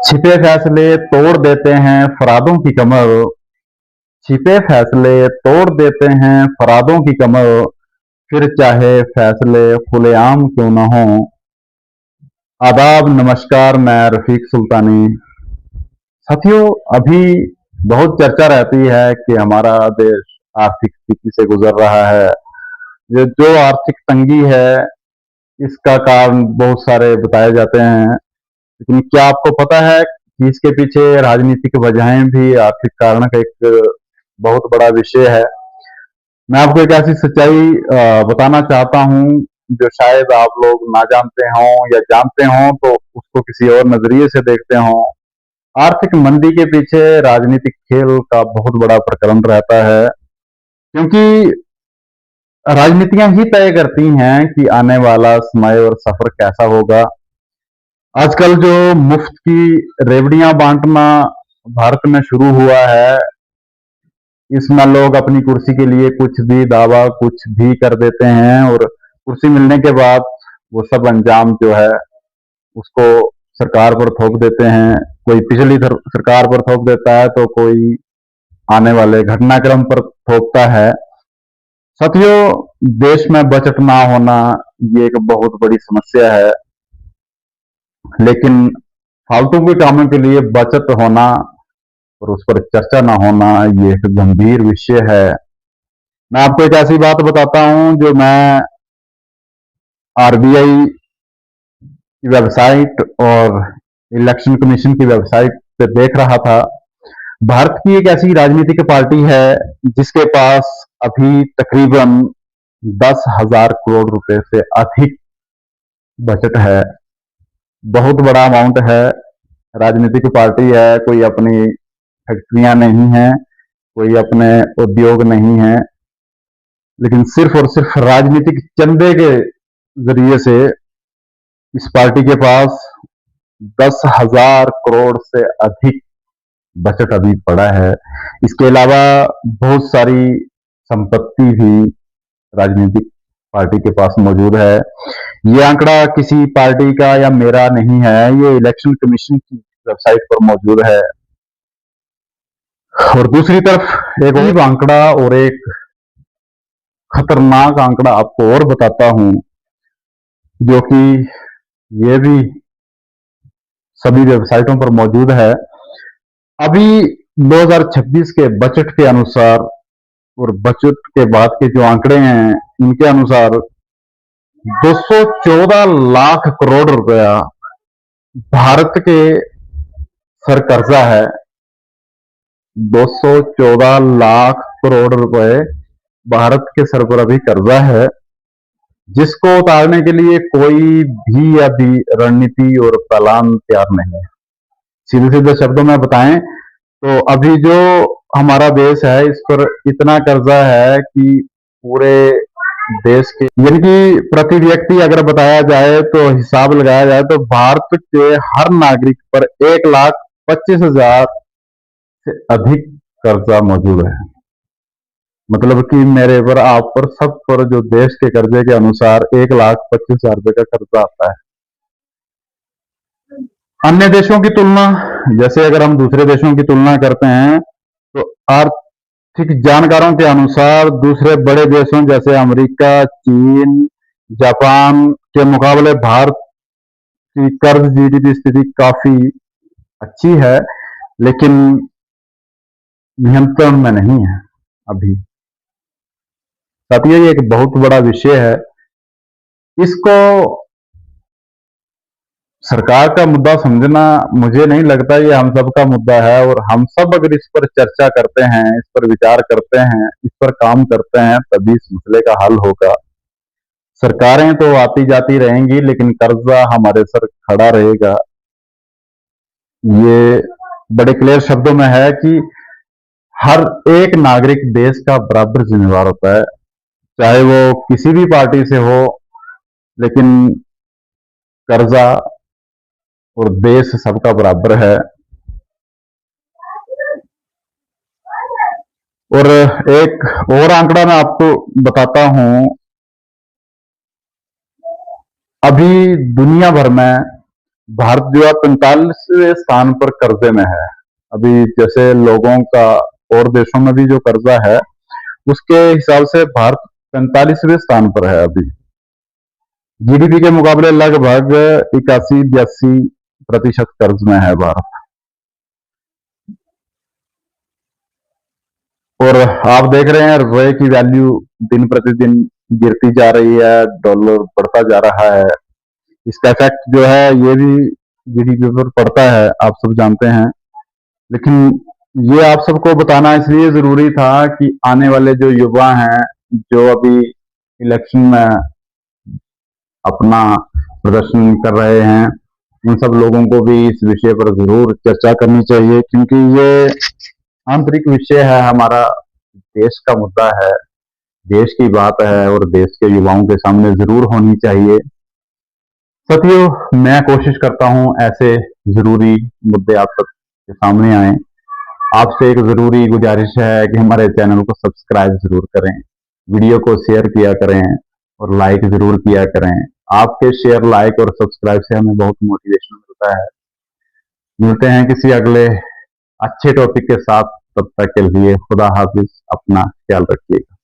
छिपे फैसले तोड़ देते हैं फरादों की कमर। छिपे फैसले तोड़ देते हैं फरादों की कमर। फिर चाहे फैसले खुलेआम क्यों न हो। आदाब, नमस्कार, मैं रफीक सुल्तानी। साथियों, अभी बहुत चर्चा रहती है कि हमारा देश आर्थिक स्थिति से गुजर रहा है। ये जो आर्थिक तंगी है, इसका कारण बहुत सारे बताए जाते हैं, लेकिन क्या आपको पता है कि इसके पीछे राजनीतिक वजहें भी आर्थिक कारण का एक बहुत बड़ा विषय है। मैं आपको एक ऐसी सच्चाई बताना चाहता हूं जो शायद आप लोग ना जानते हों, या जानते हों तो उसको किसी और नजरिए से देखते हों। आर्थिक मंदी के पीछे राजनीतिक खेल का बहुत बड़ा प्रकरण रहता है, क्योंकि राजनीतियां ही तय करती हैं कि आने वाला समय और सफर कैसा होगा। आजकल जो मुफ्त की रेवड़ियां बांटना भारत में शुरू हुआ है, इसमें लोग अपनी कुर्सी के लिए कुछ भी दावा कुछ भी कर देते हैं, और कुर्सी मिलने के बाद वो सब अंजाम जो है उसको सरकार पर थोप देते हैं। कोई पिछली सरकार पर थोप देता है, तो कोई आने वाले घटनाक्रम पर थोपता है। साथियों, देश में बचत ना होना ये एक बहुत बड़ी समस्या है, लेकिन फालतू के कामों के लिए बचत होना और उस पर चर्चा ना होना ये एक गंभीर विषय है। मैं आपको एक ऐसी बात बताता हूं जो मैं आरबीआई की वेबसाइट और इलेक्शन कमीशन की वेबसाइट पे देख रहा था। भारत की एक ऐसी राजनीतिक पार्टी है जिसके पास अभी तकरीबन 10,000 करोड़ रुपए से अधिक बजट है। बहुत बड़ा अमाउंट है। राजनीतिक पार्टी है, कोई अपनी फैक्ट्रियां नहीं है, कोई अपने उद्योग नहीं है, लेकिन सिर्फ और सिर्फ राजनीतिक चंदे के जरिए से इस पार्टी के पास 10,000 करोड़ से अधिक बजट अभी पड़ा है। इसके अलावा बहुत सारी संपत्ति भी राजनीतिक पार्टी के पास मौजूद है। ये आंकड़ा किसी पार्टी का या मेरा नहीं है, ये इलेक्शन कमीशन की वेबसाइट पर मौजूद है। और दूसरी तरफ एक और आंकड़ा और एक खतरनाक आंकड़ा आपको और बताता हूं, जो कि ये भी सभी वेबसाइटों पर मौजूद है। अभी 2026 के बजट के अनुसार और बजट के बाद के जो आंकड़े हैं उनके अनुसार 214 लाख करोड़ रुपया भारत के सर कर्जा है। 214 लाख करोड़ रुपए भारत के सर पर अभी कर्जा है, जिसको उतारने के लिए कोई भी अभी रणनीति और प्लान तैयार नहीं है। सीधे सीधे शब्दों में बताएं तो अभी जो हमारा देश है इस पर इतना कर्जा है कि पूरे देश के, यानी कि प्रति व्यक्ति अगर बताया जाए तो हिसाब लगाया जाए तो भारत के हर नागरिक पर 1,25,000 से अधिक कर्जा मौजूद है। मतलब कि मेरे पर, आप पर, सब पर जो देश के कर्जे के अनुसार 1,25,000 रुपए का कर्जा आता है। अन्य देशों की तुलना, जैसे अगर हम दूसरे देशों की तुलना करते हैं तो आर्थिक जानकारों के अनुसार दूसरे बड़े देशों जैसे अमेरिका, चीन, जापान के मुकाबले भारत की कर्ज जीडीपी स्थिति काफी अच्छी है, लेकिन नियंत्रण में नहीं है अभी। साथियों, ये एक बहुत बड़ा विषय है। इसको सरकार का मुद्दा समझना मुझे नहीं लगता, ये हम सब का मुद्दा है, और हम सब अगर इस पर चर्चा करते हैं, इस पर विचार करते हैं, इस पर काम करते हैं, तभी इस मसले का हल होगा। सरकारें तो आती जाती रहेंगी, लेकिन कर्जा हमारे सर खड़ा रहेगा। ये बड़े क्लियर शब्दों में है कि हर एक नागरिक देश का बराबर जिम्मेवार होता है, चाहे वो किसी भी पार्टी से हो, लेकिन कर्जा और देश सबका बराबर है। और एक और आंकड़ा मैं आपको बताता हूं। अभी दुनिया भर में भारत जो है 45वें स्थान पर कर्जे में है। अभी जैसे लोगों का और देशों में भी जो कर्जा है उसके हिसाब से भारत 45वें स्थान पर है अभी। जीडीपी के मुकाबले लगभग 81-82% कर्ज में है भारत। और आप देख रहे हैं रुपए की वैल्यू दिन प्रतिदिन गिरती जा रही है, डॉलर बढ़ता जा रहा है। इसका इफेक्ट जो है ये भी जीडीपी पर पड़ता है, आप सब जानते हैं। लेकिन ये आप सबको बताना इसलिए जरूरी था कि आने वाले जो युवा हैं, जो अभी इलेक्शन में अपना प्रदर्शन कर रहे हैं, उन सब लोगों को भी इस विषय पर जरूर चर्चा करनी चाहिए, क्योंकि ये आंतरिक विषय है, हमारा देश का मुद्दा है, देश की बात है और देश के युवाओं के सामने जरूर होनी चाहिए। साथियों, मैं कोशिश करता हूं ऐसे जरूरी मुद्दे आप सबके सामने आए। आपसे एक जरूरी गुजारिश है कि हमारे चैनल को सब्सक्राइब जरूर करें, वीडियो को शेयर किया करें और लाइक जरूर किया करें। आपके शेयर, लाइक और सब्सक्राइब से हमें बहुत मोटिवेशन मिलता है। मिलते हैं किसी अगले अच्छे टॉपिक के साथ, तब तक के लिए खुदा हाफिज, अपना ख्याल रखिएगा।